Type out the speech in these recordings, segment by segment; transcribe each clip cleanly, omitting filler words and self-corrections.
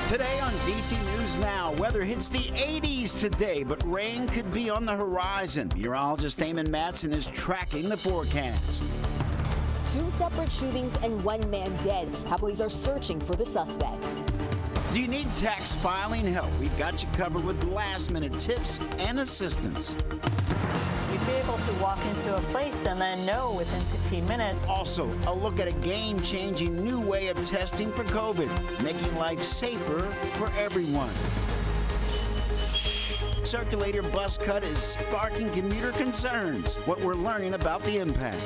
Today on DC News Now, weather hits the 80s today, but rain could be on the horizon. Meteorologist Eamon Matson is tracking the forecast. 2 separate shootings and 1 man dead. How police are searching for the suspects. Do you need tax filing help? We've got you covered with last-minute tips and assistance. You'd be able to walk into a place and then know within 15 minutes. Also, a look at a game-changing new way of testing for COVID, making life safer for everyone. Circulator bus cut is sparking commuter concerns. What we're learning about the impact.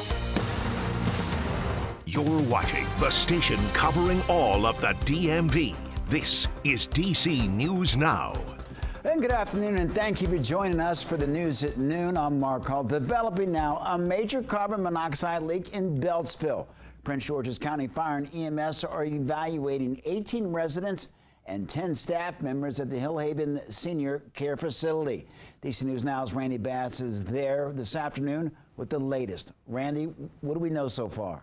You're watching the station covering all of the DMV. This is DC News Now. And good afternoon, and thank you for joining us for the news at noon. I'm Mark Hall. Developing now, a major carbon monoxide leak in Beltsville. Prince George's County Fire and EMS are evaluating 18 residents and 10 staff members at the Hillhaven Senior Care Facility. DC News Now's Randy Bass is there this afternoon with the latest. Randy, what do we know so far?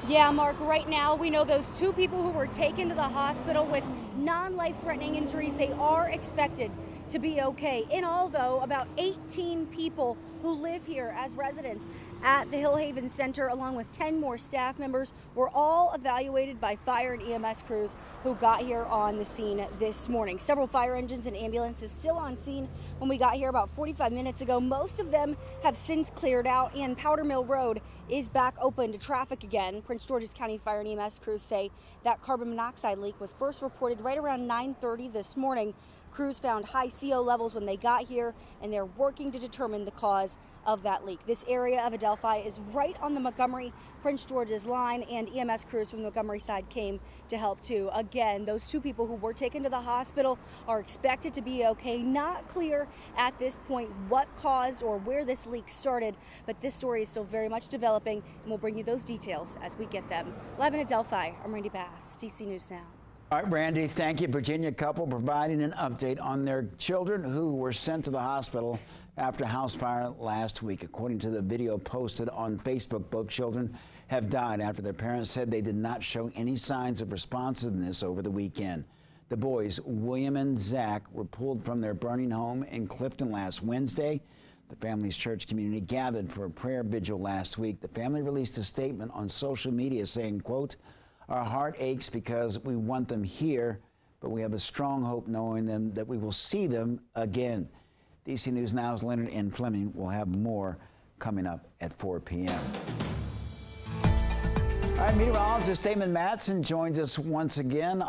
Yeah, Mark, right now we know those 2 people who were taken to the hospital with non-life-threatening injuries, they are expected to be okay. In all, though, about 18 people who live here as residents at the Hillhaven Center, along with 10 more staff members, were all evaluated by fire and EMS crews who got here on the scene this morning. Several fire engines and ambulances still on scene when we got here about 45 minutes ago. Most of them have since cleared out, and Powder Mill Road is back open to traffic again. Prince George's County Fire and EMS crews say that carbon monoxide leak was first reported right around 9:30 this morning. Crews found high CO levels when they got here, and they're working to determine the cause of that leak. This area of Adelphi is right on the Montgomery-Prince George's line, and EMS crews from the Montgomery side came to help too. Again, those 2 people who were taken to the hospital are expected to be okay. Not clear at this point what caused or where this leak started, but this story is still very much developing, and we'll bring you those details as we get them. Live in Adelphi, I'm Randy Bass, DC News Now. All right, Randy, thank you. Virginia couple providing an update on their children who were sent to the hospital after a house fire last week. According to the video posted on Facebook, both children have died after their parents said they did not show any signs of responsiveness over the weekend. The boys, William and Zach, were pulled from their burning home in Clifton last Wednesday. The family's church community gathered for a prayer vigil last week. The family released a statement on social media saying, quote, "Our heart aches because we want them here, but we have a strong hope knowing them that we will see them again." DC News Now's Leonard N. Fleming will have more coming up at 4 p.m. All right, meteorologist Damon Matson joins us once again.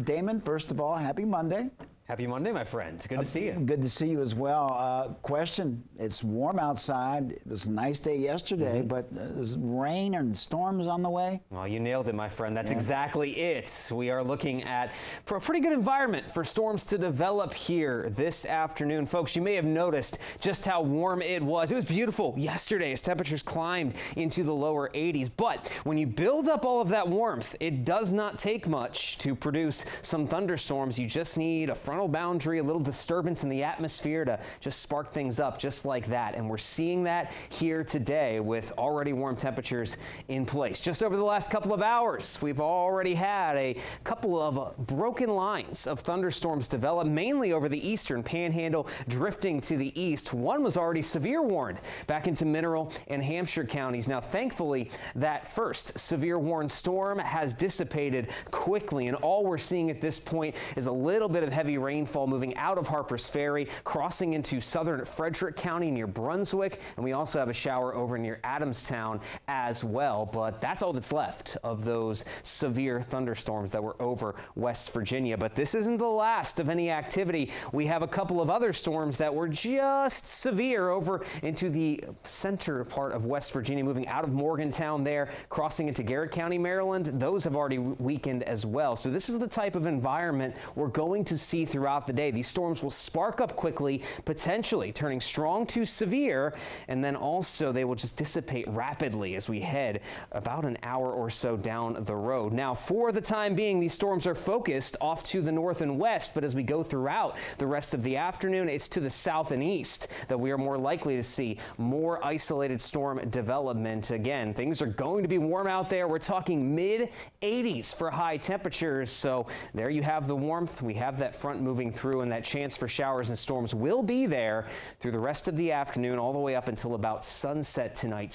Damon, first of all, happy Monday. Happy Monday, my friend. Good to see you. Good to see you as well. Question, it's warm outside. It was a nice day yesterday, but there's rain and storms on the way? Well, you nailed it, my friend. That's exactly it. We are looking at a pretty good environment for storms to develop here this afternoon. Folks, you may have noticed just how warm it was. It was beautiful yesterday as temperatures climbed into the lower 80s. But when you build up all of that warmth, it does not take much to produce some thunderstorms. You just need a frontal boundary, a little disturbance in the atmosphere to just spark things up just like that. And we're seeing that here today with already warm temperatures in place. Just over the last couple of hours, we've already had a couple of broken lines of thunderstorms develop, mainly over the eastern panhandle, drifting to the east. One was already severe warned back into Mineral and Hampshire counties. Now, thankfully, that first severe warned storm has dissipated quickly, and all we're seeing at this point is a little bit of heavy rainfall moving out of Harpers Ferry, crossing into southern Frederick County near Brunswick, and we also have a shower over near Adamstown as well. But that's all that's left of those severe thunderstorms that were over West Virginia. But this isn't the last of any activity. We have a couple of other storms that were just severe over into the center part of West Virginia, moving out of Morgantown there, crossing into Garrett County, Maryland. Those have already weakened as well. So this is the type of environment we're going to see throughout the day. These storms will spark up quickly, potentially turning strong to severe, and then also they will just dissipate rapidly as we head about an hour or so down the road. Now, for the time being, these storms are focused off to the north and west, but as we go throughout the rest of the afternoon, it's to the south and east that we are more likely to see more isolated storm development. Again, things are going to be warm out there. We're talking mid-80s for high temperatures. So there you have the warmth. We have that front moving through, and that chance for showers and storms will be there through the rest of the afternoon, all the way up until about sunset tonight,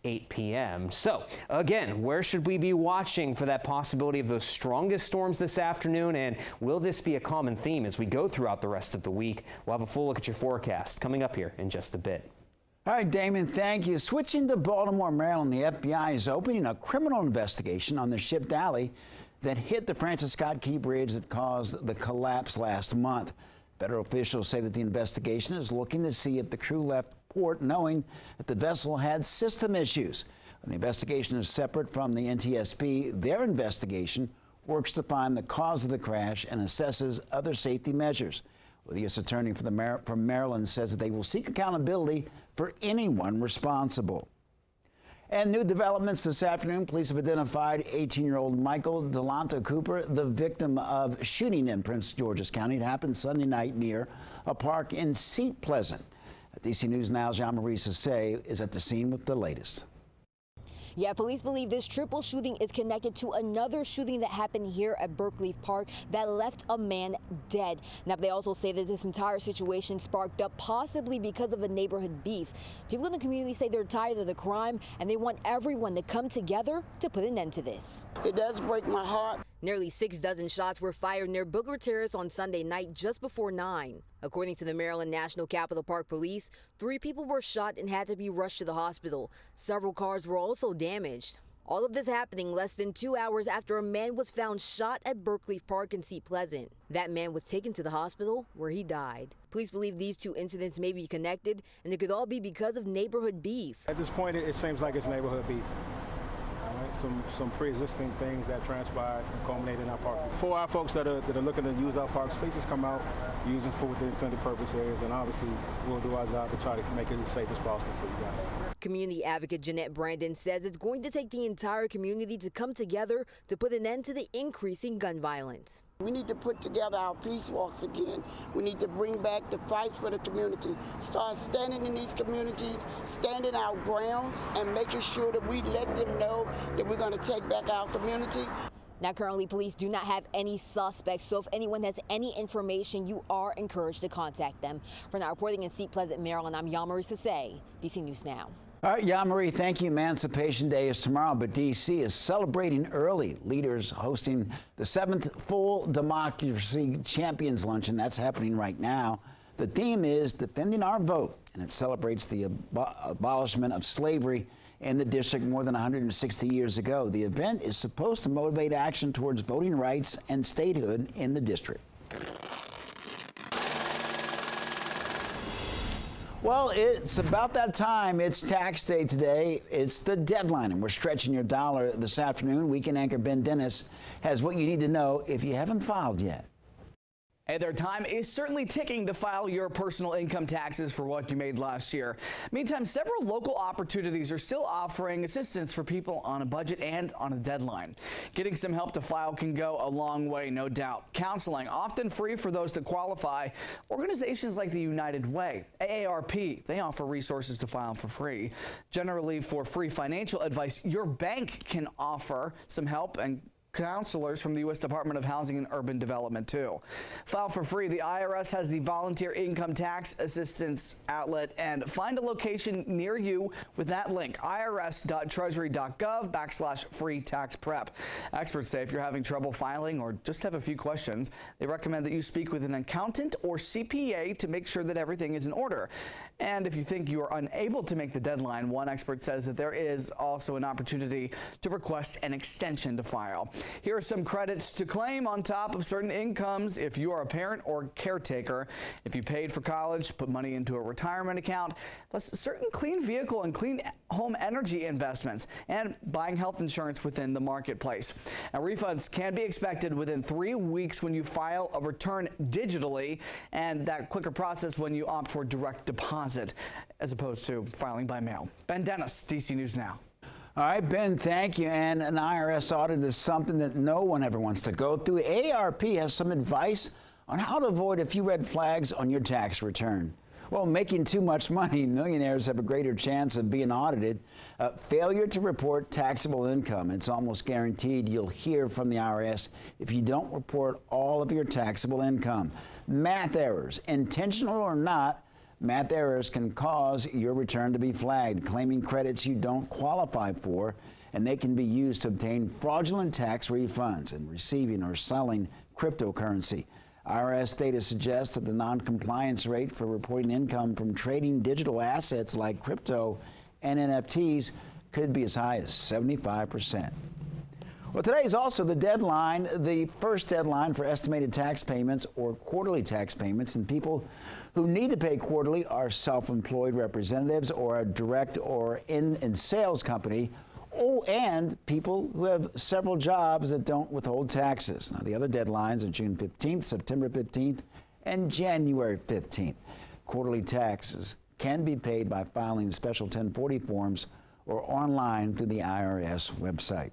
8 p.m. So again, where should we be watching for that possibility of those strongest storms this afternoon? And will this be a common theme as we go throughout the rest of the week? We'll have a full look at your forecast coming up here in just a bit. All right, Damon, thank you. Switching to Baltimore, Maryland, the FBI is opening a criminal investigation on the shipped alley that hit the Francis Scott Key Bridge that caused the collapse last month. Federal officials say that the investigation is looking to see if the crew left port knowing that the vessel had system issues. The investigation is separate from the NTSB. Their investigation works to find the cause of the crash and assesses other safety measures. Well, the U.S. Attorney from Maryland says that they will seek accountability for anyone responsible. And new developments this afternoon. Police have identified 18-year-old Michael Delonta Cooper, the victim of shooting in Prince George's County. It happened Sunday night near a park in Seat Pleasant. At DC News Now, Jean-Marie Sassay is at the scene with the latest. Yeah, police believe this triple shooting is connected to another shooting that happened here at Berkeley Park that left a man dead. Now, they also say that this entire situation sparked up possibly because of a neighborhood beef. People in the community say they're tired of the crime and they want everyone to come together to put an end to this. It does break my heart. Nearly 6 dozen shots were fired near Booker Terrace on Sunday night just before 9. According to the Maryland National Capital Park Police, 3 people were shot and had to be rushed to the hospital. Several cars were also damaged. All of this happening less than 2 hours after a man was found shot at Berkeley Park in Seat Pleasant. That man was taken to the hospital where he died. Police believe these 2 incidents may be connected, and it could all be because of neighborhood beef. At this point, it seems like it's neighborhood beef. Some pre-existing things that transpired and culminated in our park. For our folks that are looking to use our parks, please just come out, use them for what the intended purpose is, and obviously we'll do our job to try to make it as safe as possible for you guys. Community advocate Jeanette Brandon says it's going to take the entire community to come together to put an end to the increasing gun violence. We need to put together our peace walks again. We need to bring back the fights for the community. Start standing in these communities, standing our grounds, and making sure that we let them know that we're going to take back our community. Now, currently, police do not have any suspects, so if anyone has any information, you are encouraged to contact them. For now, reporting in Seat Pleasant, Maryland, I'm Jean-Marie Sassay, DC News Now. All right, Jean-Marie, thank you. Emancipation Day is tomorrow, but D.C. is celebrating early. Leaders hosting the 7th Full Democracy Champions Luncheon. That's happening right now. The theme is Defending Our Vote, and it celebrates the abolishment of slavery in the district more than 160 years ago. The event is supposed to motivate action towards voting rights and statehood in the district. Well, it's about that time. It's tax day today. It's the deadline, and we're stretching your dollar this afternoon. Weekend anchor Ben Dennis has what you need to know if you haven't filed yet. And their time is certainly ticking to file your personal income taxes for what you made last year. Meantime, several local opportunities are still offering assistance for people on a budget and on a deadline. Getting some help to file can go a long way, no doubt. Counseling, often free for those that qualify. Organizations like the United Way, AARP, they offer resources to file for free. Generally, for free financial advice, your bank can offer some help, and counselors from the U.S. Department of Housing and Urban Development, too. File for free. The IRS has the Volunteer Income Tax Assistance outlet, and find a location near you with that link, irs.treasury.gov/free tax prep. Experts say if you're having trouble filing or just have a few questions, they recommend that you speak with an accountant or CPA to make sure that everything is in order. And if you think you are unable to make the deadline, one expert says that there is also an opportunity to request an extension to file. Here are some credits to claim on top of certain incomes if you are a parent or caretaker. If you paid for college, put money into a retirement account, plus certain clean vehicle and clean home energy investments, and buying health insurance within the marketplace. Now, refunds can be expected within 3 weeks when you file a return digitally, and that quicker process when you opt for direct deposit as opposed to filing by mail. Ben Dennis, DC News Now. All right, Ben, thank you. And an IRS audit is something that no one ever wants to go through. ARP has some advice on how to avoid a few red flags on your tax return. Well, making too much money, millionaires have a greater chance of being audited. Failure to report taxable income. It's almost guaranteed you'll hear from the IRS if you don't report all of your taxable income. Math errors, intentional or not, math errors can cause your return to be flagged, claiming credits you don't qualify for, and they can be used to obtain fraudulent tax refunds and receiving or selling cryptocurrency. IRS data suggests that the non-compliance rate for reporting income from trading digital assets like crypto and NFTs could be as high as 75%. Well, today is also the deadline, the first deadline for estimated tax payments or quarterly tax payments, and people who need to pay quarterly are self-employed representatives or a direct or in sales company, and people who have several jobs that don't withhold taxes. Now, the other deadlines are June 15th, September 15th, and January 15th. Quarterly taxes can be paid by filing special 1040 forms or online through the IRS website.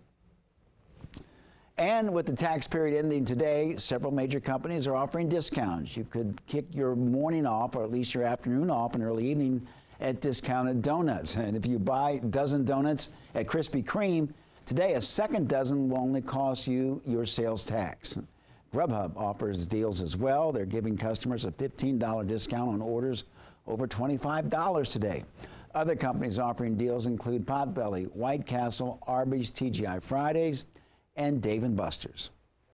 And with the tax period ending today, several major companies are offering discounts. You could kick your morning off, or at least your afternoon off and early evening, at discounted donuts. And if you buy a dozen donuts at Krispy Kreme, today a second dozen will only cost you your sales tax. Grubhub offers deals as well. They're giving customers a $15 discount on orders over $25 today. Other companies offering deals include Potbelly, White Castle, Arby's, TGI Fridays, and Dave & Buster's.